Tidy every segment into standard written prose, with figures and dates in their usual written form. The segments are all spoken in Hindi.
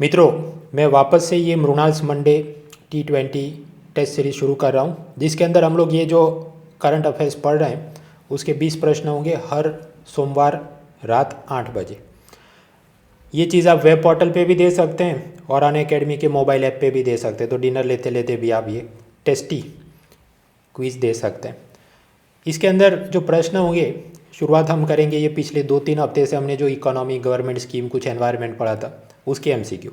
मित्रों, मैं वापस से ये Mrunal's Monday T20 test series शुरू कर रहा हूँ, जिसके अंदर हम लोग ये जो करंट अफेयर्स पढ़ रहे हैं उसके 20 प्रश्न होंगे हर सोमवार रात 8 बजे। ये चीज़ आप वेब पोर्टल पे भी दे सकते हैं और अनअकैडमी के मोबाइल ऐप पे भी दे सकते हैं, तो डिनर लेते लेते भी आप ये टेस्टी क्विज़ दे सकते हैं। इसके अंदर जो प्रश्न होंगे, शुरुआत हम करेंगे ये पिछले 2-3 हफ्ते से हमने जो इकोनॉमी, गवर्नमेंट स्कीम, कुछ एनवायरनमेंट पढ़ा था उसके MCQ।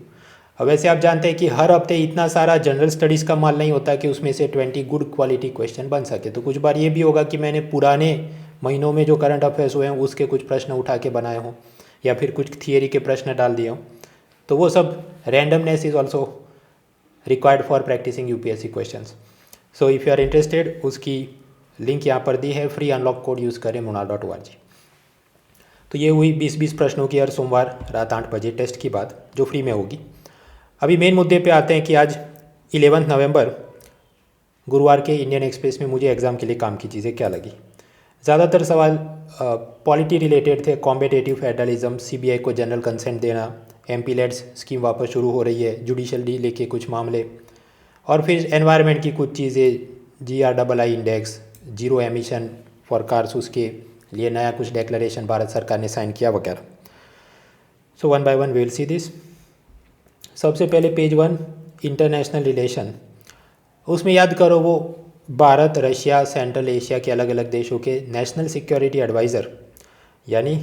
अब वैसे आप जानते हैं कि हर हफ्ते इतना सारा जनरल स्टडीज़ का माल नहीं होता कि उसमें से 20 गुड क्वालिटी क्वेश्चन बन सके। तो कुछ बार ये भी होगा कि मैंने पुराने महीनों में जो करंट अफेयर्स हुए हैं उसके कुछ प्रश्न उठा के बनाए हों या फिर कुछ थियरी के प्रश्न डाल दिए हों। तो वो सब randomness is also required for practising UPSC questions. So if you are interested, उसकी लिंक यहाँ पर दी है, फ्री अनलॉक कोड यूज़ करें munal.org। तो ये हुई 20-20 प्रश्नों की हर सोमवार रात 8 बजे टेस्ट की बात, जो फ्री में होगी। अभी मेन मुद्दे पे आते हैं कि आज 11 नवंबर गुरुवार के इंडियन एक्सप्रेस में मुझे एग्ज़ाम के लिए काम की चीज़ें क्या लगी। ज़्यादातर सवाल पॉलिटी रिलेटेड थे, कॉम्पिटेटिव फेडरलिज्म, CBI को जनरल कंसेंट देना, MP-लेड्स स्कीम वापस शुरू हो रही है, जुडिशल डी लेके कुछ मामले, और फिर एनवायरनमेंट की कुछ चीज़ें, GRII index, zero emission for cars, उसके लिए नया कुछ डेक्लेरेशन भारत सरकार ने साइन किया वगैरह। So one by one we will see this. सबसे पहले पेज 1, इंटरनेशनल रिलेशन। उसमें याद करो वो भारत, रशिया, सेंट्रल एशिया के अलग अलग देशों के नेशनल सिक्योरिटी एडवाइज़र यानी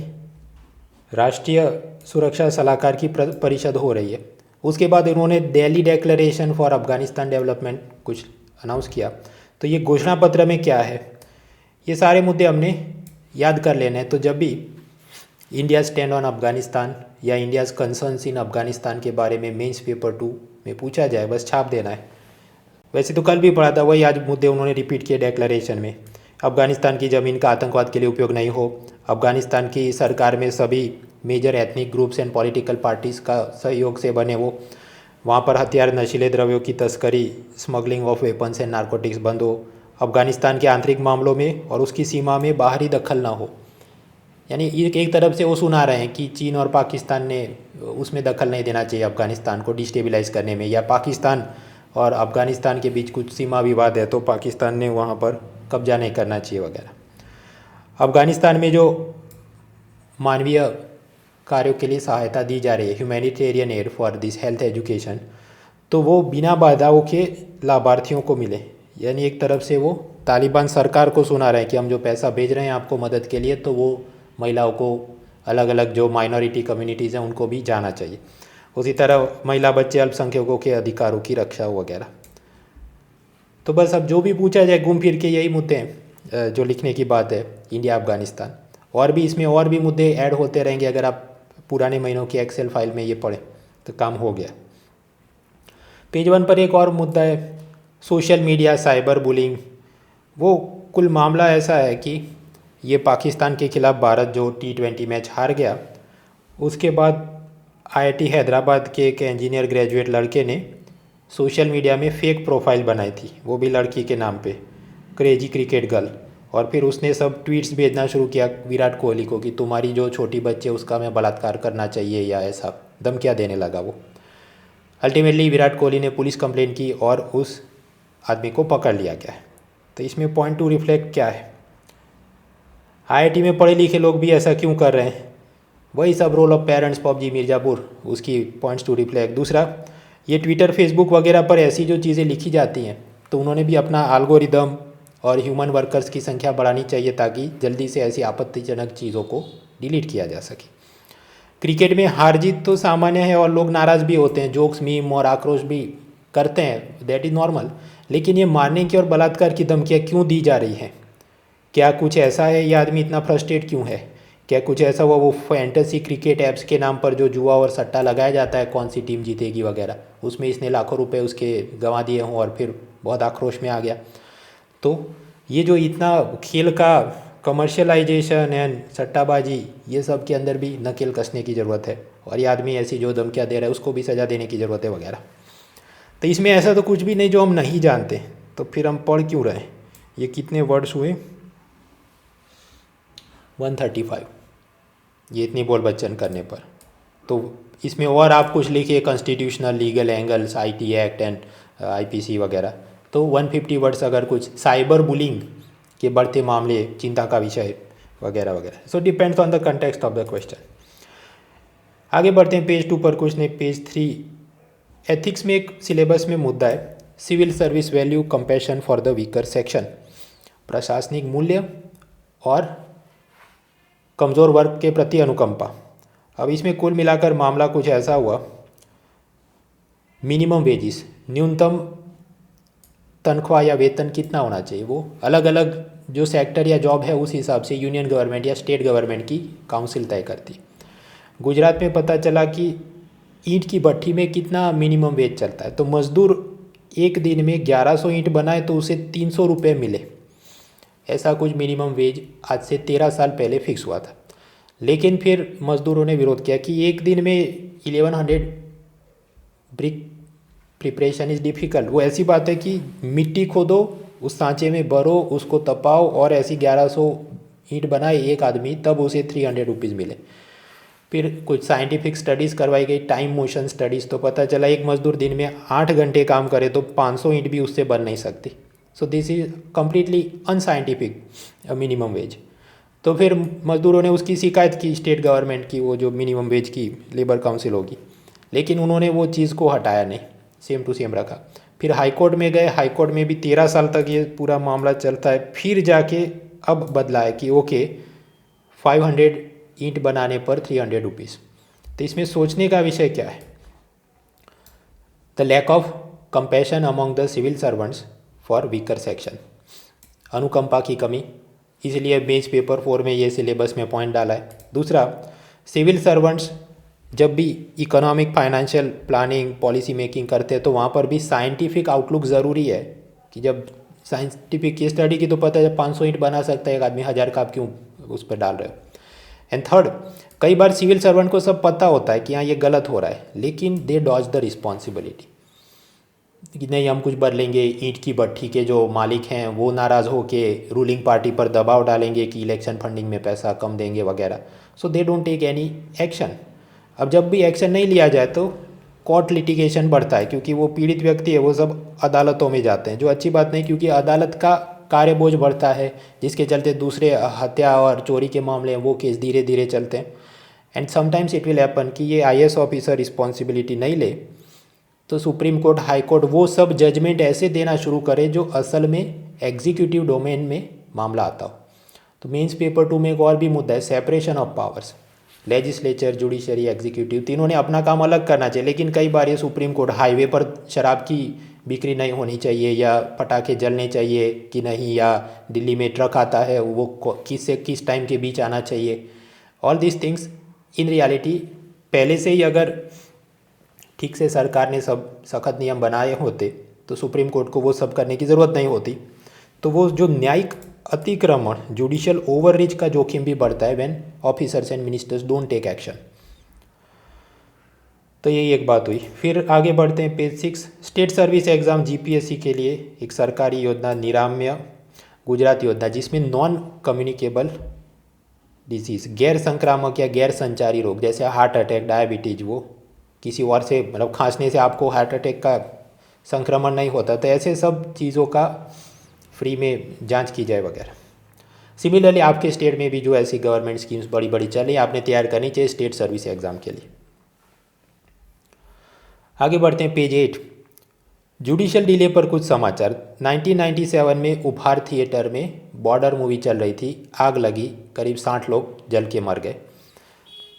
राष्ट्रीय सुरक्षा सलाहकार की परिषद हो रही है। उसके बाद उन्होंने Delhi declaration for Afghanistan development कुछ अनाउंस किया। तो ये घोषणा पत्र में क्या है, ये सारे मुद्दे हमने याद कर लेने हैं। तो जब भी इंडिया स्टैंड ऑन अफगानिस्तान या इंडियाज कंसर्न्स इन अफगानिस्तान के बारे में मेंस पेपर 2 में पूछा जाए, बस छाप देना है। वैसे तो कल भी पढ़ा था, वही आज मुद्दे उन्होंने रिपीट किए डेक्लेरेशन में। अफगानिस्तान की ज़मीन का आतंकवाद के लिए उपयोग नहीं हो, अफगानिस्तान की सरकार में सभी major ethnic groups and political parties का सहयोग से बने वो, वहाँ पर हथियार, नशीले द्रव्यों की तस्करी, smuggling of weapons and narcotics बंद हो, अफगानिस्तान के आंतरिक मामलों में और उसकी सीमा में बाहरी दखल ना हो। यानी एक तरफ से वो सुना रहे हैं कि चीन और पाकिस्तान ने उसमें दखल नहीं देना चाहिए अफगानिस्तान को डिस्टेबलाइज करने में, या पाकिस्तान और अफगानिस्तान के बीच कुछ सीमा विवाद है तो पाकिस्तान ने वहाँ पर कब्जा नहीं करना चाहिए वगैरह। अफगानिस्तान में जो मानवीय कार्यों के लिए सहायता दी जा रही है, humanitarian add for this health education, तो वो बिना बाधाओं के लाभार्थियों को मिले। यानी एक तरफ से वो तालिबान सरकार को सुना रहे हैं कि हम जो पैसा भेज रहे हैं आपको मदद के लिए, तो वो महिलाओं को, अलग अलग जो माइनॉरिटी कम्युनिटीज़ हैं उनको भी जाना चाहिए। उसी तरह महिला, बच्चे, अल्पसंख्यकों के अधिकारों की रक्षा वगैरह। तो बस अब जो भी पूछा जाए घूम फिर के यही मुद्दे हैं जो लिखने की बात है, इंडिया अफगानिस्तान। और भी इसमें और भी मुद्दे ऐड होते रहेंगे, अगर आप पुराने महीनों की एक्सेल फाइल में ये पढ़ें तो काम हो गया। पेज 1 पर एक और मुद्दा है, सोशल मीडिया, साइबर बुलिंग। वो कुल मामला ऐसा है कि ये पाकिस्तान के खिलाफ भारत जो T20 मैच हार गया, उसके बाद IIT हैदराबाद के एक इंजीनियर ग्रेजुएट लड़के ने सोशल मीडिया में फ़ेक प्रोफाइल बनाई थी, वो भी लड़की के नाम पे, क्रेजी क्रिकेट गर्ल। और फिर उसने सब ट्वीट्स भेजना शुरू किया विराट कोहली को कि तुम्हारी जो छोटी बच्ची है उसका मैं बलात्कार करना चाहिए, या ऐसा धमकियाँ देने लगा वो। अल्टीमेटली विराट कोहली ने पुलिस कंप्लेंट की और उस आदमी को पकड़ लिया गया है। तो इसमें पॉइंट टू रिफ्लेक्ट क्या है, IIT में पढ़े लिखे लोग भी ऐसा क्यों कर रहे हैं, वही सब role of parents, PUBG Mirzapur, उसकी पॉइंट्स टू रिफ्लेक्ट। दूसरा, ये ट्विटर, फेसबुक वगैरह पर ऐसी जो चीज़ें लिखी जाती हैं तो उन्होंने भी अपना एल्गोरिदम और ह्यूमन वर्कर्स की संख्या बढ़ानी चाहिए ताकि जल्दी से ऐसी आपत्तिजनक चीज़ों को डिलीट किया जा सके। क्रिकेट में हार जीत तो सामान्य है और लोग नाराज़ भी होते हैं, जोक्स, मीम और आक्रोश भी करते हैं, दैट इज़ नॉर्मल। लेकिन ये मारने की और बलात्कार की धमकियाँ क्यों दी जा रही हैं? क्या कुछ ऐसा है, ये आदमी इतना फ्रस्ट्रेट क्यों है? क्या कुछ ऐसा हुआ वो फैंटेसी क्रिकेट ऐप्स के नाम पर जो जुआ और सट्टा लगाया जाता है, कौन सी टीम जीतेगी वगैरह, उसमें इसने लाखों रुपए उसके गंवा दिए हों और फिर बहुत आक्रोश में आ गया? तो ये जो इतना खेल का कमर्शियलाइजेशन एंड सट्टाबाजी, ये सब के अंदर भी नकेल कसने की ज़रूरत है, और ये आदमी ऐसी जो धमकियाँ दे रहा है उसको भी सज़ा देने की ज़रूरत है वगैरह। तो इसमें ऐसा तो कुछ भी नहीं जो हम नहीं जानते, तो फिर हम पढ़ क्यों रहे हैं? ये कितने वर्ड्स हुए? 135, ये इतनी बोल बच्चन करने पर। तो इसमें और आप कुछ लिखिए constitutional legal angles, IT act and IPC वगैरह, तो 150 वर्ड्स अगर कुछ साइबर बुलिंग के बढ़ते मामले चिंता का विषय वगैरह वगैरह। So depends on the context of the question. आगे बढ़ते हैं पेज 2 पर, कुछ नहीं पेज 3। एथिक्स में एक सिलेबस में मुद्दा है civil service value compassion for the weaker section, प्रशासनिक मूल्य और कमज़ोर वर्ग के प्रति अनुकंपा। अब इसमें कुल मिलाकर मामला कुछ ऐसा हुआ, मिनिमम वेजिस, न्यूनतम तनख्वाह या वेतन कितना होना चाहिए, वो अलग अलग जो सेक्टर या जॉब है उस हिसाब से यूनियन गवर्नमेंट या स्टेट गवर्नमेंट की काउंसिल तय करती। गुजरात में पता चला कि ईंट की भट्टी में कितना मिनिमम वेज चलता है, तो मज़दूर एक दिन में 1100 ईंट बनाए तो उसे 300 रुपये मिले, ऐसा कुछ मिनिमम वेज आज से 13 साल पहले फिक्स हुआ था। लेकिन फिर मज़दूरों ने विरोध किया कि एक दिन में 1100 ब्रिक प्रिपरेशन इज़ डिफ़िकल्ट। वो ऐसी बात है कि मिट्टी खोदो, उस सांचे में भरो, उसको तपाओ और ऐसी 1100 ईंट बनाए एक आदमी, तब उसे 300 रुपीज़ मिले। फिर कुछ साइंटिफिक स्टडीज़ करवाई गई, टाइम मोशन स्टडीज़, तो पता चला एक मज़दूर दिन में 8 घंटे काम करे तो 500 ईंट भी उससे बन नहीं सकती। So this is completely unscientific minimum wage. तो फिर मज़दूरों ने उसकी शिकायत की स्टेट गवर्नमेंट की, वो जो मिनिमम वेज की लेबर काउंसिल होगी, लेकिन उन्होंने वो चीज़ को हटाया नहीं, सेम टू सेम रखा। फिर हाई कोर्ट में गए, हाई कोर्ट में भी 13 साल तक ये पूरा मामला चलता है। फिर जाके अब बदला है कि ओके 500 ईंट बनाने पर 300 रुपीज़। तो इसमें सोचने का विषय क्या है, the lack of compassion among the civil servants for weaker section, अनुकंपा की कमी, इसलिए बेंच पेपर 4 में ये सिलेबस में पॉइंट डाला है। दूसरा, सिविल सर्वेंट्स जब भी economic financial planning policy making करते हैं तो वहाँ पर भी साइंटिफिक आउटलुक ज़रूरी है, कि जब साइंटिफिक की स्टडी की तो पता है 500 ईंट बना सकता है एक आदमी, 1000 का आप क्यों उस पर डाल रहे हो। एंड थर्ड, कई बार सिविल सर्वेंट को सब पता होता है कि हाँ ये गलत हो रहा है, लेकिन दे डॉज द रिस्पॉन्सिबिलिटी कि नहीं हम कुछ बदलेंगे। ईंट की भट्टी के जो मालिक हैं वो नाराज़ हो के रूलिंग पार्टी पर दबाव डालेंगे कि इलेक्शन फंडिंग में पैसा कम देंगे वगैरह। So they don't take any action. अब जब भी एक्शन नहीं लिया जाए तो कोर्ट लिटिगेशन बढ़ता है, क्योंकि वो पीड़ित व्यक्ति है वो सब अदालतों में जाते हैं, जो अच्छी बात नहीं, क्योंकि अदालत का कार्य बोझ बढ़ता है, जिसके चलते दूसरे हत्या और चोरी के मामले हैं वो केस धीरे धीरे चलते हैं। And sometimes it will happen कि ये आईएएस ऑफिसर रिस्पॉन्सिबिलिटी नहीं ले तो सुप्रीम कोर्ट, हाई कोर्ट वो सब जजमेंट ऐसे देना शुरू करे जो असल में एग्जीक्यूटिव डोमेन में मामला आता हो। तो मेंस पेपर 2 में एक और भी मुद्दा है, separation of powers, legislature, judiciary, executive, तीनों ने अपना काम अलग करना चाहिए। लेकिन कई बार ये सुप्रीम कोर्ट, हाईवे पर शराब की बिक्री नहीं होनी चाहिए या पटाखे जलने चाहिए कि नहीं, या दिल्ली में ट्रक आता है वो किस से किस टाइम के बीच आना चाहिए, all this things in reality पहले से ही अगर ठीक से सरकार ने सब सख्त नियम बनाए होते तो सुप्रीम कोर्ट को वो सब करने की ज़रूरत नहीं होती। तो वो जो न्यायिक अतिक्रमण, जुडिशियल ओवररीच का जोखिम भी बढ़ता है when officers and ministers don't take action. तो यही एक बात हुई। फिर आगे बढ़ते हैं page 6, state service exam GPSC के लिए एक सरकारी योजना निरामय गुजरात योजना, जिसमें नॉन कम्युनिकेबल डिजीज़, गैर संक्रामक या गैर संचारी रोग जैसे हार्ट अटैक, डायबिटीज़, वो किसी और से मतलब खांसने से आपको हार्ट अटैक का संक्रमण नहीं होता, तो ऐसे सब चीज़ों का फ्री में जांच की जाए वगैरह। सिमिलरली आपके स्टेट में भी जो ऐसी गवर्नमेंट स्कीम्स बड़ी बड़ी चली आपने तैयार करनी चाहिए स्टेट सर्विस एग्ज़ाम के लिए। आगे बढ़ते हैं पेज 8, जुडिशियल डिले पर कुछ समाचार। 1997 में उपहार थिएटर में बॉर्डर मूवी चल रही थी, आग लगी, करीब 60 लोग जल के मर गए।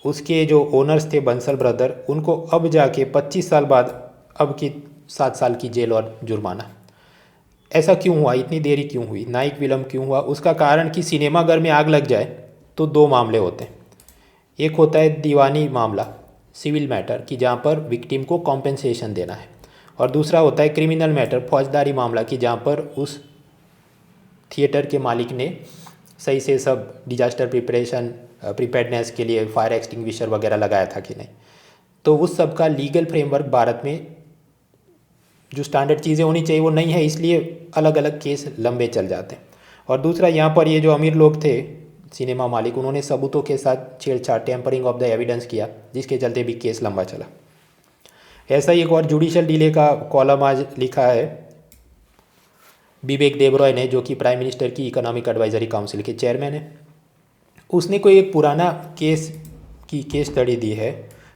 उसके जो ओनर्स थे बंसल ब्रदर, उनको अब जाके 25 साल बाद अब की 7 साल की जेल और जुर्माना। ऐसा क्यों हुआ, इतनी देरी क्यों हुई, न्यायिक विलम्ब क्यों हुआ? उसका कारण कि सिनेमाघर में आग लग जाए तो 2 मामले होते हैं। एक होता है दीवानी मामला, सिविल मैटर, कि जहाँ पर विक्टिम को कॉम्पेंसेशन देना है, और दूसरा होता है क्रिमिनल मैटर, फौजदारी मामला, कि जहाँ पर उस थिएटर के मालिक ने सही से सब डिजास्टर प्रिपेयर्डनेस के लिए फायर एक्सटिंग्विशर वगैरह लगाया था कि नहीं। तो उस सब का लीगल फ्रेमवर्क भारत में जो स्टैंडर्ड चीज़ें होनी चाहिए वो नहीं है, इसलिए अलग अलग केस लंबे चल जाते हैं। और दूसरा यहाँ पर ये जो अमीर लोग थे सिनेमा मालिक, उन्होंने सबूतों के साथ छेड़छाड़, टेम्परिंग ऑफ द एविडेंस किया, जिसके चलते भी केस लंबा चला। ऐसा ही एक और जुडिशियल डिले का कॉलम आज लिखा है विवेक देबरॉय ने, जो कि प्राइम मिनिस्टर की इकोनॉमिक एडवाइजरी काउंसिल के चेयरमैन है। उसने कोई एक पुराना केस की केस स्टडी दी है,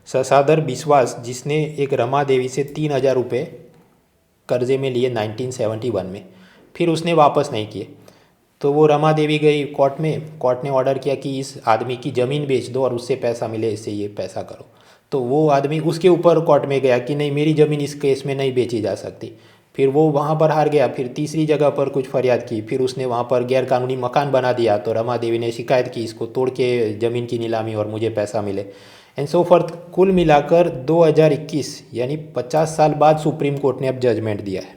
शशाधर बिस्वास, जिसने एक रमा देवी से 3,000 रुपये कर्जे में लिए 1971 में, फिर उसने वापस नहीं किए। तो वो रमा देवी गई कोर्ट में, कोर्ट ने ऑर्डर किया कि इस आदमी की ज़मीन बेच दो और उससे पैसा मिले, इससे ये पैसा करो। तो वो आदमी उसके ऊपर कोर्ट में गया कि नहीं, मेरी ज़मीन इस केस में नहीं बेची जा सकती। फिर वो वहाँ पर हार गया, फिर तीसरी जगह पर कुछ फरियाद की, फिर उसने वहाँ पर गैरकानूनी मकान बना दिया। तो रमा देवी ने शिकायत की, इसको तोड़ के ज़मीन की नीलामी और मुझे पैसा मिले, एंड सो फॉर्थ। कुल मिलाकर 2021 यानी 50 साल बाद सुप्रीम कोर्ट ने अब जजमेंट दिया है।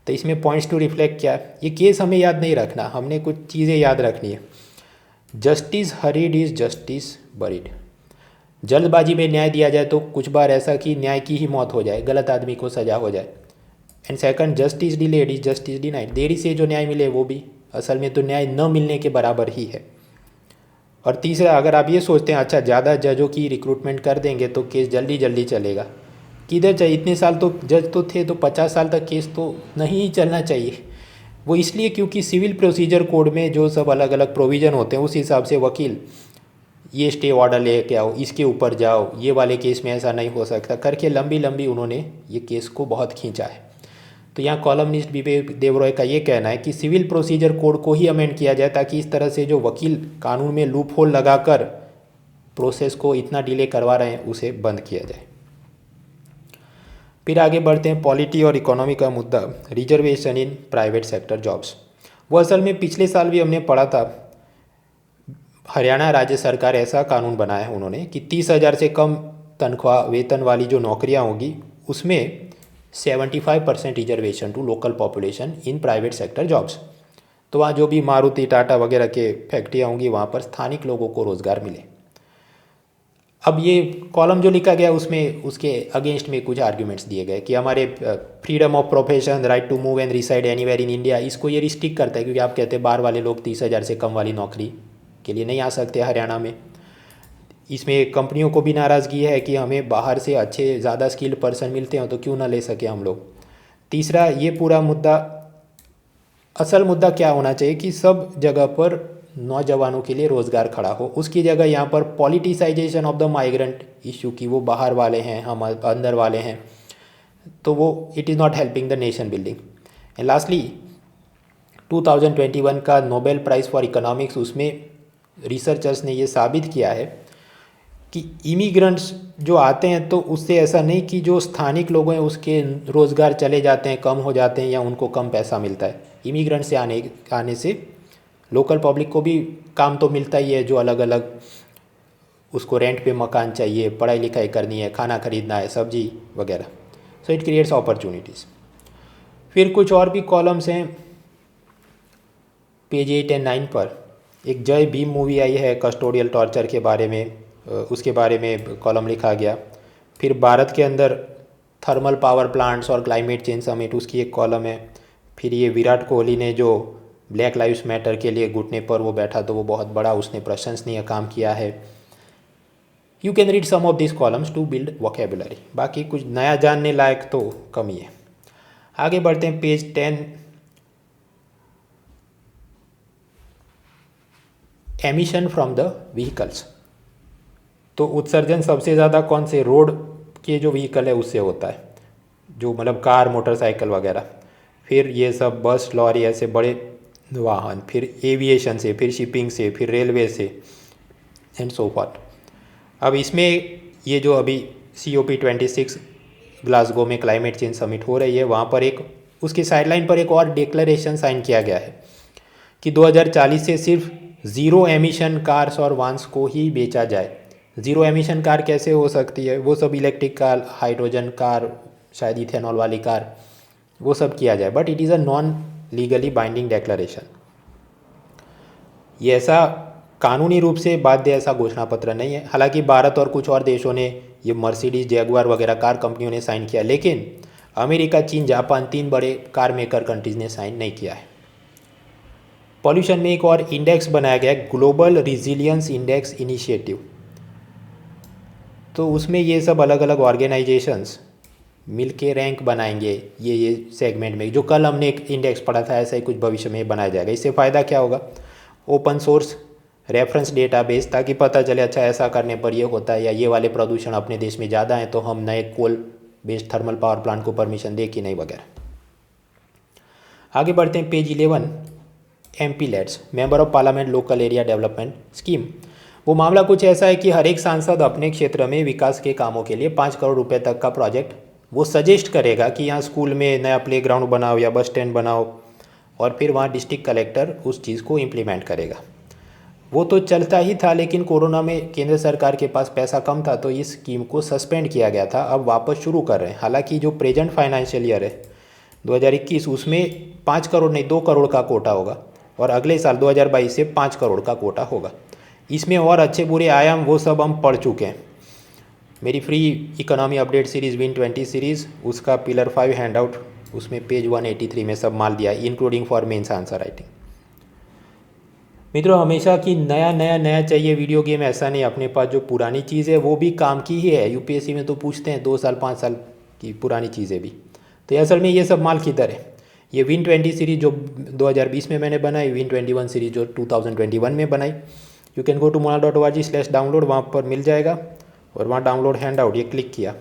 तो इसमें पॉइंट्स टू रिफ्लेक्ट क्या है, ये केस हमें याद नहीं रखना, हमने कुछ चीज़ें याद रखनी है। Justice hurried is justice buried. जल्दबाजी में न्याय दिया जाए तो कुछ बार ऐसा कि न्याय की ही मौत हो जाए, गलत आदमी को सजा हो जाए। And second, justice delayed is justice denied. देरी से जो न्याय मिले वो भी असल में तो न्याय न मिलने के बराबर ही है। और तीसरा, अगर आप ये सोचते हैं अच्छा ज़्यादा जजों की रिक्रूटमेंट कर देंगे तो केस जल्दी जल्दी चलेगा, किधर चाहिए, इतने साल तो जज तो थे, तो 50 साल तक केस तो नहीं ही चलना चाहिए। वो इसलिए क्योंकि सिविल प्रोसीजर कोड में जो सब अलग अलग प्रोविज़न होते हैं, उस हिसाब से वकील ये स्टे ऑर्डर लेके आओ, इसके ऊपर जाओ, ये वाले केस में ऐसा नहीं हो सकता करके लंबी लंबी उन्होंने ये केस को बहुत खींचा है। तो यहाँ कॉलमनिस्ट विवेक देबरॉय का ये कहना है कि सिविल प्रोसीजर कोड को ही अमेंड किया जाए, ताकि इस तरह से जो वकील कानून में लूप होल लगाकर प्रोसेस को इतना डिले करवा रहे हैं उसे बंद किया जाए। फिर आगे बढ़ते हैं पॉलिटी और इकोनॉमी का मुद्दा, रिजर्वेशन इन प्राइवेट सेक्टर जॉब्स। वो असल में पिछले साल भी हमने पढ़ा था, हरियाणा राज्य सरकार ऐसा कानून बनाया है उन्होंने कि 30,000 से कम तनख्वाह वेतन वाली जो नौकरियां होंगी उसमें 75% reservation to local population in private sector jobs. तो वहाँ जो भी मारुति टाटा वगैरह के फैक्ट्रियाँ होंगी वहाँ पर स्थानिक लोगों को रोज़गार मिले। अब ये कॉलम जो लिखा गया उसमें उसके अगेंस्ट में कुछ आर्ग्यूमेंट्स दिए गए कि हमारे freedom of profession, right to move and reside anywhere in India, इसको ये रिस्ट्रिक्ट करता है, क्योंकि आप कहते हैं बाहर वाले लोग 30,000 से कम वाली नौकरी के लिए नहीं आ सकते हरियाणा में। इसमें कंपनियों को भी नाराज़गी है कि हमें बाहर से अच्छे ज़्यादा स्किल्ड पर्सन मिलते हैं तो क्यों ना ले सके हम लोग। तीसरा, ये पूरा मुद्दा, असल मुद्दा क्या होना चाहिए कि सब जगह पर नौजवानों के लिए रोज़गार खड़ा हो, उसकी जगह यहाँ पर politicisation of the migrant issue की वो बाहर वाले हैं हम अंदर वाले हैं, तो वो it is not helping the nation building. And lastly 2021 का नोबेल प्राइज़ फॉर इकोनॉमिक्स, उसमें रिसर्चर्स ने ये साबित किया है कि इमिग्रेंट्स जो आते हैं तो उससे ऐसा नहीं कि जो स्थानिक लोग हैं उसके रोज़गार चले जाते हैं, कम हो जाते हैं या उनको कम पैसा मिलता है। इमिग्रेंट से आने से लोकल पब्लिक को भी काम तो मिलता ही है, जो अलग अलग उसको रेंट पे मकान चाहिए, पढ़ाई लिखाई करनी है, खाना खरीदना है, सब्जी वगैरह। So it creates opportunities. फिर कुछ और भी कॉलम्स हैं पेज 8 और 9 पर। एक जय भीम मूवी आई है कस्टोडियल टॉर्चर के बारे में, उसके बारे में कॉलम लिखा गया। फिर भारत के अंदर थर्मल पावर प्लांट्स और क्लाइमेट चेंज समिट, उसकी एक कॉलम है। फिर ये विराट कोहली ने जो ब्लैक लाइव्स मैटर के लिए घुटने पर वो बैठा, तो वो बहुत बड़ा उसने प्रशंसनीय काम किया है। You can read some of this columns to build vocabulary. बाकी कुछ नया जानने लायक तो कम ही है। आगे बढ़ते हैं page 10, emission from the vehicles. तो उत्सर्जन सबसे ज़्यादा कौन से रोड के जो व्हीकल है उससे होता है, जो मतलब कार, मोटरसाइकिल वगैरह। फिर ये सब बस, लॉरी, ऐसे बड़े वाहन, फिर एविएशन से, फिर शिपिंग से, फिर रेलवे से, एंड सो फॉर्थ। अब इसमें ये जो अभी COP26 ग्लासगो में क्लाइमेट चेंज समिट हो रही है, वहाँ पर एक उसके साइडलाइन पर एक और डिक्लेरेशन साइन किया गया है कि 2040 से सिर्फ ज़ीरो एमिशन कार्स और वाहन को ही बेचा जाए। ज़ीरो एमिशन कार कैसे हो सकती है, वो सब इलेक्ट्रिक कार, हाइड्रोजन कार, शायद इथेनॉल वाली कार, वो सब किया जाए, but it is a non legally binding declaration. ये ऐसा कानूनी रूप से बाध्य ऐसा घोषणा पत्र नहीं है। हालांकि भारत और कुछ और देशों ने, ये मर्सिडीज, जैगुआर वगैरह कार कंपनियों ने साइन किया, लेकिन अमेरिका, चीन, जापान, 3 बड़े कार मेकर कंट्रीज़ ने साइन नहीं किया है। पॉल्यूशन में एक और इंडेक्स बनाया गया है, ग्लोबल रिजिलियंस इंडेक्स इनिशिएटिव। तो उसमें ये सब अलग अलग ऑर्गेनाइजेशंस मिल के रैंक बनाएंगे ये सेगमेंट में। जो कल हमने एक इंडेक्स पढ़ा था, ऐसा ही कुछ भविष्य में बनाया जाएगा। इससे फ़ायदा क्या होगा? ओपन सोर्स रेफरेंस डेटाबेस, ताकि पता चले अच्छा ऐसा करने पर ये होता है, या ये वाले प्रदूषण अपने देश में ज़्यादा हैं तो हम नए coal based thermal power plant को परमिशन दे कि नहीं वगैरह। आगे बढ़ते हैं page 11, MP LADS, member of parliament local area development scheme. वो मामला कुछ ऐसा है कि हर एक सांसद अपने क्षेत्र में विकास के कामों के लिए 5 करोड़ रुपए तक का प्रोजेक्ट वो सजेस्ट करेगा कि यहाँ स्कूल में नया प्लेग्राउंड बनाओ या बस स्टैंड बनाओ, और फिर वहाँ डिस्ट्रिक्ट कलेक्टर उस चीज़ को इम्प्लीमेंट करेगा। वो तो चलता ही था, लेकिन कोरोना में केंद्र सरकार के पास पैसा कम था तो इस स्कीम को सस्पेंड किया गया था। अब वापस शुरू कर रहे हैं। हालांकि जो प्रेजेंट फाइनेंशियल ईयर है 2021, उसमें 5 करोड़ नहीं 2 करोड़ का कोटा होगा, और अगले साल 2022 से 5 करोड़ का कोटा होगा। इसमें और अच्छे बुरे आयाम वो सब हम पढ़ चुके हैं। मेरी free economy update series win 20 series, उसका पिलर 5 हैंड आउट, उसमें पेज 183 में सब माल दिया, including for mains answer writing. मित्रों, हमेशा की नया चाहिए वीडियो गेम, ऐसा नहीं। अपने पास जो पुरानी चीज़ है वो भी काम की ही है। यूपीएससी में तो पूछते हैं 2 साल 5 साल की पुरानी चीज़ें भी। तो असल में ये सब माल किधर है? ये विन 20 सीरीज़ जो 2020 में मैंने बनाई, विन 21 सीरीज़ जो 2021 में बनाई। You can go to monal.org/download, वहाँ पर मिल जाएगा, और वहाँ डाउनलोड हैंड आउट ये क्लिक किया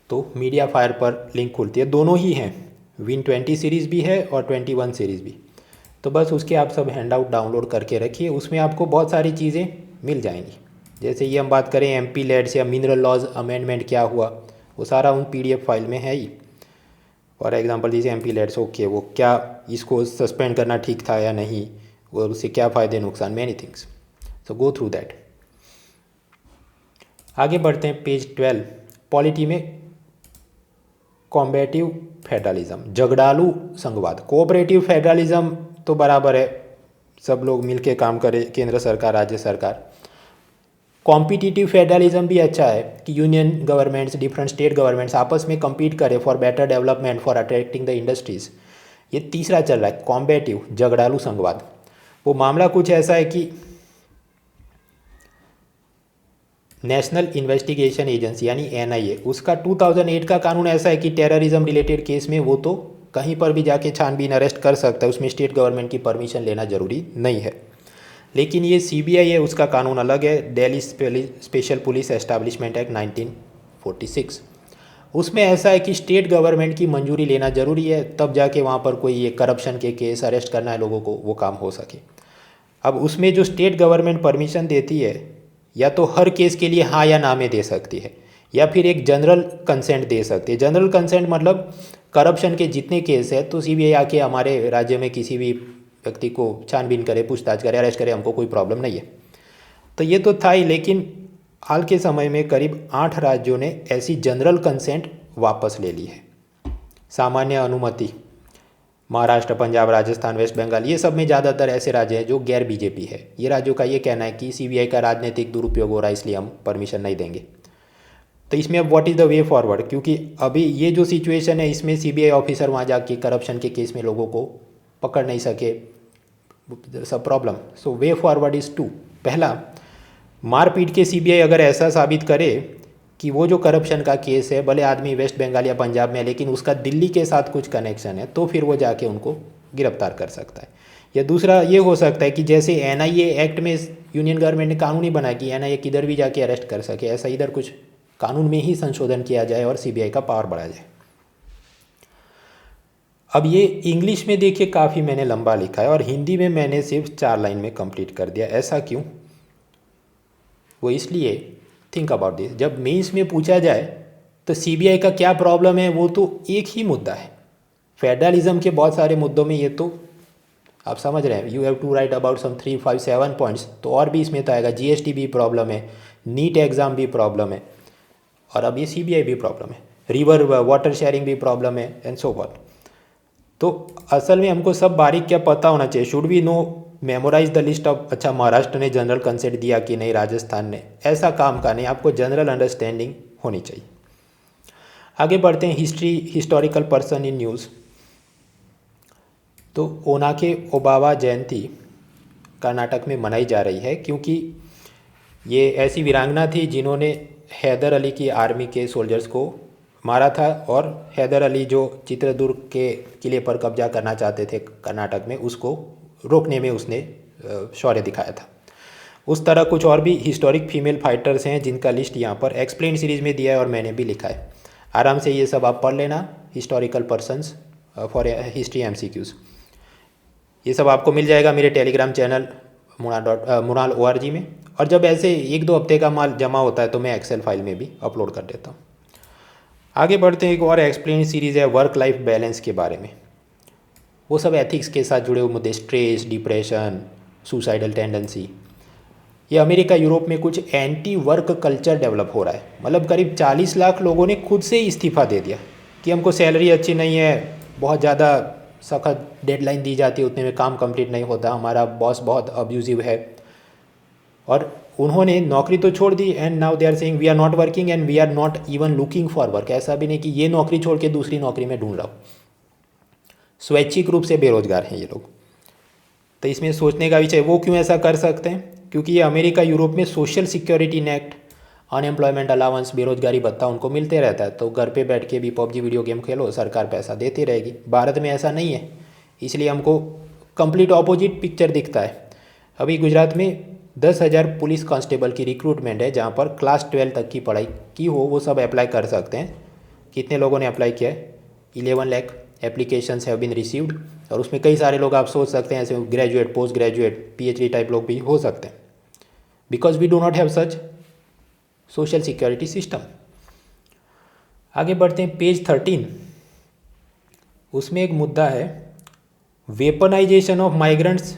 तो मीडिया फायर पर लिंक खुलती है। दोनों ही हैं, विन 20 सीरीज़ भी है और 21 सीरीज़ भी। तो बस उसके आप सब हैंड आउट डाउनलोड करके रखिए, उसमें आपको बहुत सारी चीज़ें मिल जाएंगी। जैसे ये हम बात करें MP लेट्स या मिनरल लॉज अमेंडमेंट क्या हुआ, वो सारा उन PDF फाइल में है ही। फॉर एग्जांपल जैसे MP लेट्स, ओके, वो क्या इसको सस्पेंड करना ठीक था या नहीं, और उससे क्या फ़ायदे नुकसान, many things. So go through that. आगे बढ़ते हैं पेज 12, पॉलिटी में कॉम्बेटिव फेडरलिज्म, झगड़ालू संघवाद। कोऑपरेटिव फेडरलिज्म तो बराबर है, सब लोग मिलके काम करें, केंद्र सरकार राज्य सरकार। कॉम्पिटिटिव फेडरलिज्म भी अच्छा है कि union governments, different state governments आपस में कम्पीट करें for better development, for attracting the industries. ये तीसरा चल रहा है, कॉम्बेटिव, झगड़ालू संघवाद। वो मामला कुछ ऐसा है कि नेशनल इन्वेस्टिगेशन एजेंसी यानी NIA, उसका 2008 का कानून ऐसा है कि टेररिज्म रिलेटेड केस में वो तो कहीं पर भी जाके छानबीन अरेस्ट कर सकता है, उसमें स्टेट गवर्नमेंट की परमिशन लेना ज़रूरी नहीं है। लेकिन ये CBI है, उसका कानून अलग है, Delhi special police establishment act 1946। उसमें ऐसा है कि स्टेट गवर्नमेंट की मंजूरी लेना ज़रूरी है, तब जाके वहाँ पर कोई ये करप्शन के केस अरेस्ट करना है लोगों को, वो काम हो सके। अब उसमें जो स्टेट गवर्नमेंट परमिशन देती है, या तो हर केस के लिए हाँ या ना में दे सकती है, या फिर एक जनरल कंसेंट दे सकती है। जनरल कंसेंट मतलब करप्शन के जितने केस है तो CBI आके हमारे राज्य में किसी भी व्यक्ति को छानबीन करे, पूछताछ करे, अरेस्ट करे, हमको कोई प्रॉब्लम नहीं है। तो ये तो था ही, लेकिन हाल के समय में करीब 8 राज्यों ने ऐसी जनरल कंसेंट वापस ले ली है। सामान्य अनुमति महाराष्ट्र, पंजाब, राजस्थान, वेस्ट बंगाल, ये सब में ज़्यादातर ऐसे राज्य हैं जो गैर BJP है। ये राज्यों का ये कहना है कि CBI का राजनीतिक दुरुपयोग हो रहा है, इसलिए हम परमिशन नहीं देंगे। तो इसमें अब what is the way forward, क्योंकि अभी ये जो सिचुएशन है इसमें CBI ऑफिसर वहाँ जाके करप्शन के केस में लोगों को पकड़ नहीं सके, सब problem. So way forward is to, पहला, मारपीट के CBI अगर ऐसा साबित करे कि वो जो करप्शन का केस है, भले आदमी वेस्ट बंगाल या पंजाब में है लेकिन उसका दिल्ली के साथ कुछ कनेक्शन है, तो फिर वो जाके उनको गिरफ्तार कर सकता है। या दूसरा ये हो सकता है कि जैसे NIA एक्ट में यूनियन गवर्नमेंट ने कानून ही बनाया कि NIA किधर भी जाके अरेस्ट कर सके, ऐसा इधर कुछ कानून में ही संशोधन किया जाए और CBI का पावर बढ़ा जाए। अब ये इंग्लिश में देखिए काफ़ी मैंने लंबा लिखा है, और हिंदी में मैंने सिर्फ 4 लाइन में कंप्लीट कर दिया। ऐसा क्यों? वो इसलिए, थिंक अबाउट दिस, जब मेंस में पूछा जाए तो CBI का क्या प्रॉब्लम है, वो तो एक ही मुद्दा है। फेडरलिज्म के बहुत सारे मुद्दों में ये तो आप समझ रहे हैं, you have to write about some 3, 5, 7 points, तो और भी इसमें तो आएगा। GST भी प्रॉब्लम है, नीट एग्ज़ाम भी प्रॉब्लम है, और अब ये CBI भी प्रॉब्लम है, रिवर वाटर शेयरिंग भी प्रॉब्लम है, एंड सो फॉर। तो असल में हमको सब बारीक क्या पता होना चाहिए। Should we no memorise the list of, अच्छा महाराष्ट्र ने जनरल कंसेंट दिया कि नहीं, राजस्थान ने, ऐसा काम का नहीं, आपको जनरल अंडरस्टैंडिंग होनी चाहिए। आगे बढ़ते हैं, history, historical person in news. तो ओनाके ओबावा जयंती कर्नाटक में मनाई जा रही है क्योंकि ये ऐसी वीरांगना थी जिन्होंने हैदर अली की आर्मी के सोल्जर्स को मारा था, और हैदर अली जो चित्रदुर्ग के किले पर कब्जा करना चाहते थे कर्नाटक में, उसको रोकने में उसने शौर्य दिखाया था। उस तरह कुछ और भी हिस्टोरिक फीमेल फाइटर्स हैं जिनका लिस्ट यहाँ पर एक्सप्लेन सीरीज़ में दिया है और मैंने भी लिखा है। आराम से ये सब आप पढ़ लेना, historical persons for history MCQs। ये सब आपको मिल जाएगा मेरे टेलीग्राम चैनल मुनाल ORG में, और जब ऐसे 1-2 हफ्ते का माल जमा होता है तो मैं एक्सेल फाइल में भी अपलोड कर देता हूँ। आगे बढ़ते हैं, एक और एक्सप्लेन सीरीज़ है वर्क लाइफ बैलेंस के बारे में। वो सब एथिक्स के साथ जुड़े हुए मुद्दे, स्ट्रेस, डिप्रेशन, सुसाइडल टेंडेंसी। ये अमेरिका यूरोप में कुछ एंटी वर्क कल्चर डेवलप हो रहा है। मतलब करीब 40 लाख लोगों ने खुद से इस्तीफ़ा दे दिया कि हमको सैलरी अच्छी नहीं है, बहुत ज़्यादा सख्त डेडलाइन दी जाती है, उतने में काम कंप्लीट नहीं होता, हमारा बॉस बहुत अब्यूजिव है, और उन्होंने नौकरी तो छोड़ दी। And now they are saying we are not working and we are not even looking for work. ऐसा भी नहीं कि ये नौकरी छोड़ के दूसरी नौकरी में ढूंढ रहा हूँ, स्वैच्छिक रूप से बेरोजगार हैं ये लोग। तो इसमें सोचने का विषय, वो क्यों ऐसा कर सकते हैं? क्योंकि ये अमेरिका यूरोप में social security net, unemployment allowance, बेरोजगारी भत्ता उनको मिलते रहता है, तो घर पे बैठ के भी PUBG वीडियो गेम खेलो, सरकार पैसा देती रहेगी। भारत में ऐसा नहीं है, इसलिए हमको कंप्लीट ऑपोजिट पिक्चर दिखता है। अभी गुजरात में 10,000 पुलिस कांस्टेबल की रिक्रूटमेंट है, जहाँ पर क्लास 12 तक की पढ़ाई की हो वो सब अप्लाई कर सकते हैं। कितने लोगों ने अप्लाई किया है? 11 lakh applications have been received, और उसमें कई सारे लोग आप सोच सकते हैं ऐसे graduate, post graduate, PhD type लोग भी हो सकते हैं, because we do not have such social security system. आगे बढ़ते हैं, पेज 13। उसमें एक मुद्दा है weaponisation of migrants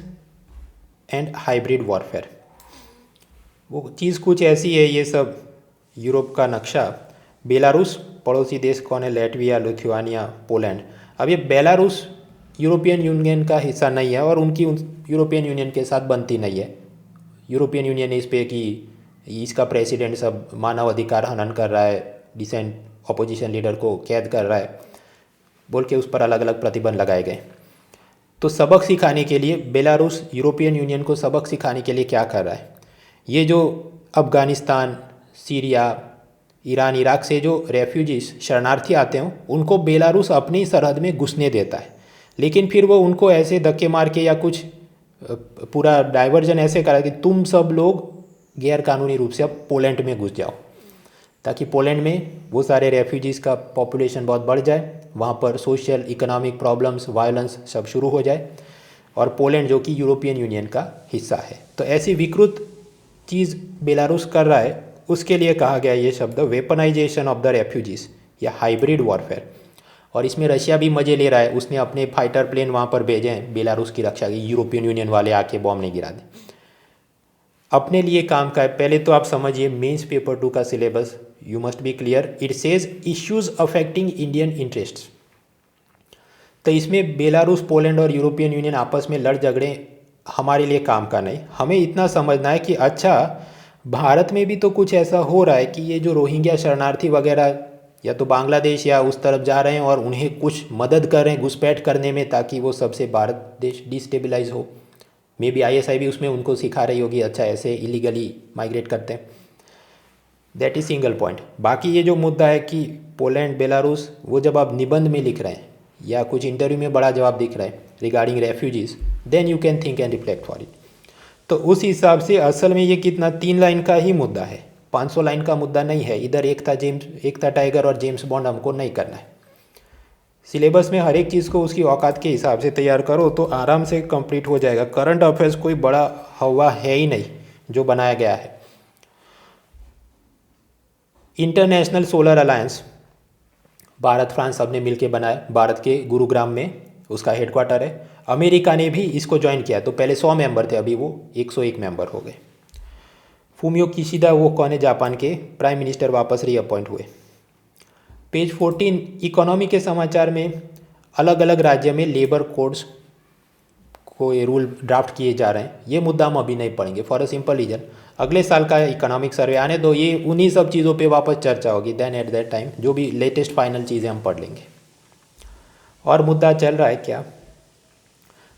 and hybrid warfare. वो चीज़ कुछ ऐसी है, ये सब यूरोप का नक्शा। बेलारूस पड़ोसी देश कौन है? Latvia, Lithuania, Poland. अब ये बेलारूस यूरोपियन यूनियन का हिस्सा नहीं है और उनकी यूरोपियन यूनियन के साथ बनती नहीं है। यूरोपियन यूनियन इस पे कि इसका प्रेसिडेंट सब मानव अधिकार हनन कर रहा है, डिसेंट अपोजिशन लीडर को कैद कर रहा है बोल के उस पर अलग अलग प्रतिबंध लगाए गए। तो सबक सिखाने के लिए बेलारूस यूरोपियन यूनियन को सबक सिखाने के लिए क्या कर रहा है? ये जो अफ़गानिस्तान, सीरिया, ईरान, इराक से जो रेफ्यूजीज, शरणार्थी आते हैं, उनको बेलारूस अपनी सरहद में घुसने देता है, लेकिन फिर वो उनको ऐसे धक्के मार के या कुछ पूरा डाइवर्जन ऐसे करा कि तुम सब लोग गैर कानूनी रूप से अब पोलैंड में घुस जाओ, ताकि पोलैंड में वो सारे रेफ्यूजीज़ का पॉपुलेशन बहुत बढ़ जाए, वहाँ पर सोशल इकोनॉमिक प्रॉब्लम्स, वायलेंस सब शुरू हो जाए, और पोलैंड जो कि यूरोपियन यूनियन का हिस्सा है। तो ऐसी विकृत चीज़ बेलारूस कर रहा है, उसके लिए कहा गया ये शब्द वेपनाइजेशन ऑफ द रेफ्यूजीज़ या हाइब्रिड वॉरफेयर। और इसमें रशिया भी मज़े ले रहा है, उसने अपने फाइटर प्लेन वहाँ पर भेजे हैं बेलारूस की रक्षा की, यूरोपियन यूनियन वाले आके बॉम्ब नहीं गिरा दें। अपने लिए काम का है। पहले तो आप समझिए मेंस पेपर 2 का syllabus, you must be clear. It says issues affecting Indian interests. तो इसमें बेलारूस, पोलैंड और यूरोपियन यूनियन आपस में लड़ झगड़े हमारे लिए काम का नहीं। हमें इतना समझना है कि अच्छा, भारत में भी तो कुछ ऐसा हो रहा है कि ये जो रोहिंग्या शरणार्थी वगैरह या तो बांग्लादेश या उस तरफ जा रहे हैं और उन्हें कुछ मदद कर रहे हैं घुसपैठ करने में, ताकि वो सबसे भारत देश डिस्टेबलाइज हो। मे बी ISI भी उसमें उनको सिखा रही होगी, अच्छा ऐसे इलीगली माइग्रेट करते हैं। That is single point. बाकी ये जो मुद्दा है कि पोलैंड, बेलारूस, वो जब आप निबंध में लिख रहे हैं या कुछ इंटरव्यू में बड़ा जवाब दिख रहा है regarding refugees, then you can think and reflect for it. तो उस हिसाब से असल में ये कितना 3 लाइन का ही मुद्दा है, 500 लाइन का मुद्दा नहीं है। इधर एकता टाइगर और जेम्स बॉन्ड हमको नहीं करना है। सिलेबस में हर एक चीज़ को उसकी औकात के हिसाब से तैयार करो तो आराम से कंप्लीट हो जाएगा। करंट अफेयर्स कोई बड़ा हवा है ही नहीं जो बनाया गया है। International solar alliance Bharat, France सब ने मिलकर बनाया, भारत के गुरुग्राम में उसका हेडक्वार्टर है। अमेरिका ने भी इसको ज्वाइन किया, तो पहले 100 मेंबर थे, अभी वो 101 मेंबर हो गए। फूमियो किशिदा वो कौन है? जापान के प्राइम मिनिस्टर, वापस रीअपॉइंट हुए। पेज 14 इकोनॉमी के समाचार में अलग अलग राज्य में लेबर कोड्स को ये रूल ड्राफ्ट किए जा रहे हैं। ये मुद्दा हम अभी नहीं पढ़ेंगे फॉर अ सिंपल रीजन, अगले साल का इकोनॉमिक सर्वे आने दो, ये उन्हीं सब चीज़ों पे वापस चर्चा होगी। देन एट दैट टाइम जो भी लेटेस्ट फाइनल चीज़ें हम पढ़ लेंगे। और मुद्दा चल रहा है क्या?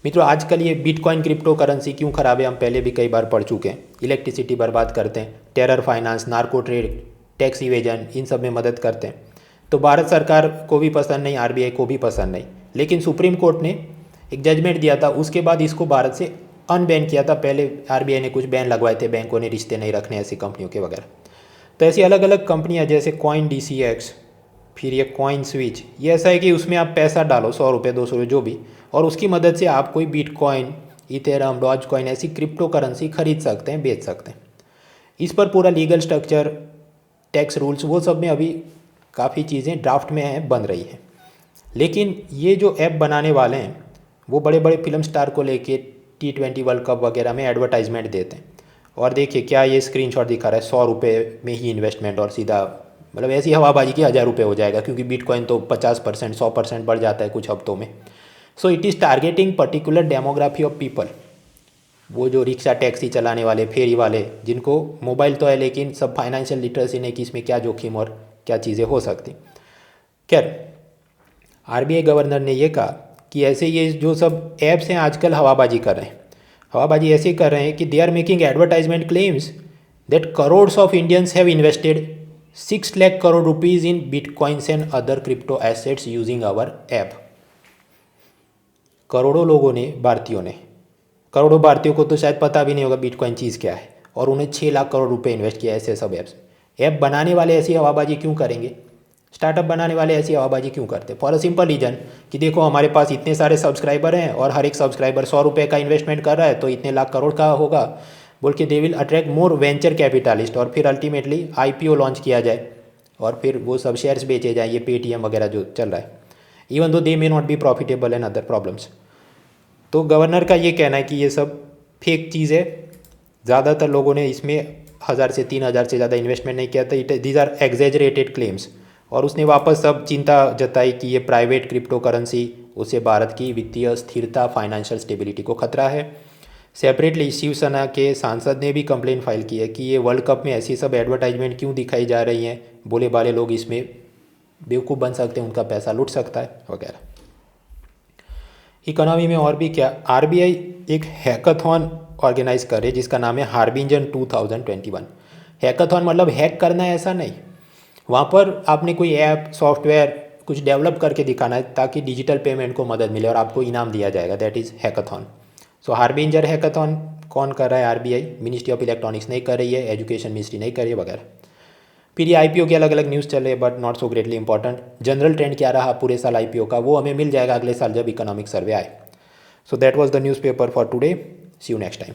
मित्रों, आजकल ये बिटकॉइन क्रिप्टो करेंसी क्यों खराब है हम पहले भी कई बार पढ़ चुके हैं। इलेक्ट्रिसिटी बर्बाद करते हैं, terror finance, narco trade, tax evasion, इन सब में मदद करते हैं। तो भारत सरकार को भी पसंद नहीं, आरबीआई को भी पसंद नहीं। लेकिन सुप्रीम कोर्ट ने एक जजमेंट दिया था, उसके बाद इसको भारत से अनबैन किया था। पहले आरबीआई ने कुछ बैन लगवाए थे, बैंकों ने रिश्ते नहीं रखने ऐसी कंपनियों के वगैरह। तो ऐसी अलग अलग कंपनियां जैसे कॉइन DCX, फिर ये कॉइन स्विच, ये ऐसा है कि उसमें आप पैसा डालो, 100 रुपये 200 रुपये जो भी, और उसकी मदद से आप कोई बिटकॉइन, इथेरियम, डॉज कॉइन ऐसी क्रिप्टो करेंसी खरीद सकते हैं, बेच सकते हैं। इस पर पूरा लीगल स्ट्रक्चर, टैक्स रूल्स, वो सब में अभी काफ़ी चीज़ें ड्राफ्ट में हैं, बन रही हैं। लेकिन ये जो ऐप बनाने वाले हैं वो बड़े बड़े फिल्म स्टार को लेके T20 वर्ल्ड कप वगैरह में एडवर्टाइजमेंट देते हैं। और देखिए क्या ये स्क्रीनशॉट दिखा रहा है, 100 रुपये में ही इन्वेस्टमेंट, और सीधा मतलब ऐसी हवाबाजी की 1000 रुपये हो जाएगा, क्योंकि बिटकॉइन तो 50% 100% बढ़ जाता है कुछ हफ्तों में। So it is targeting particular demography of people. वो जो रिक्शा टैक्सी चलाने वाले, फेरी वाले, जिनको मोबाइल तो है लेकिन सब फाइनेंशियल लिटरेसी नहीं कि इसमें क्या जोखिम और क्या चीज़ें हो सकती। खैर, आरबीआई गवर्नर ने ये कहा कि ऐसे ये जो सब ऐप्स हैं आजकल हवाबाजी कर रहे हैं। हवाबाजी ऐसे कर रहे हैं कि they are making advertisement claims that crores of Indians have invested 6 lakh crore rupees in bitcoins and other crypto assets using our app. करोड़ों लोगों ने, भारतीयों ने, करोड़ों भारतीयों को तो शायद पता भी नहीं होगा बिटकॉइन चीज़ क्या है, और उन्हें 6 लाख करोड़ रुपए इन्वेस्ट किया ऐसे सब ऐप्स। ऐप बनाने वाले ऐसी हवाबाजी क्यों करेंगे? स्टार्टअप बनाने वाले ऐसी हवाबाजी क्यों करते? फॉर अ सिंपल रीजन कि देखो हमारे पास इतने सारे सब्सक्राइबर हैं और हर एक सब्सक्राइबर 100 रुपये का इन्वेस्टमेंट कर रहा है, तो इतने लाख करोड़ का होगा बोल के they will attract more venture capitalist, और फिर अल्टीमेटली IPO लॉन्च किया जाए और फिर वो सब शेयर्स बेचे जाए, ये पेटीएम वगैरह जो चल रहा है, even though they may not be profitable and other problems. तो गवर्नर का ये कहना है कि ये सब फेक चीज़ है, ज़्यादातर लोगों ने इसमें 1000 से 3000 से ज़्यादा इन्वेस्टमेंट नहीं किया था, दीज आर एग्जेजरेटेड क्लेम्स। और उसने वापस सब चिंता जताई कि ये प्राइवेट क्रिप्टो करेंसी, उससे भारत की वित्तीय स्थिरता, फाइनेंशियल स्टेबिलिटी को खतरा है। सेपरेटली शिवसेना के सांसद ने भी कंप्लेन फाइल की है कि ये वर्ल्ड कप में ऐसी सब एडवर्टाइजमेंट क्यों दिखाई जा रही हैं, बोले बाले लोग इसमें बेवकूफ़ बन सकते हैं, उनका पैसा लुट सकता है वगैरह। इकोनॉमी में और भी क्या, आरबीआई एक हैकाथॉन ऑर्गेनाइज कर रही है जिसका नाम है हार्बिंजन 2021। हैकाथॉन मतलब हैक करना है ऐसा नहीं, वहाँ पर आपने कोई ऐप, सॉफ्टवेयर कुछ डेवलप करके दिखाना है ताकि डिजिटल पेमेंट को मदद मिले और आपको इनाम दिया जाएगा, that is hackathon. So harbinger hackathon कौन कर रहा है? आरबीआई, मिनिस्ट्री ऑफ इलेक्ट्रॉनिक्स नहीं कर रही है, एजुकेशन मिनिस्ट्री नहीं कर रही है वगैरह। फिर ये IPO के अलग अलग न्यूज़ चल रहे हैं, but not so greatly important. General trend क्या रहा पूरे साल IPO का, वो हमें मिल जाएगा अगले साल जब इकोनॉमिक सर्वे आए। So that was the newspaper for today, see you next time.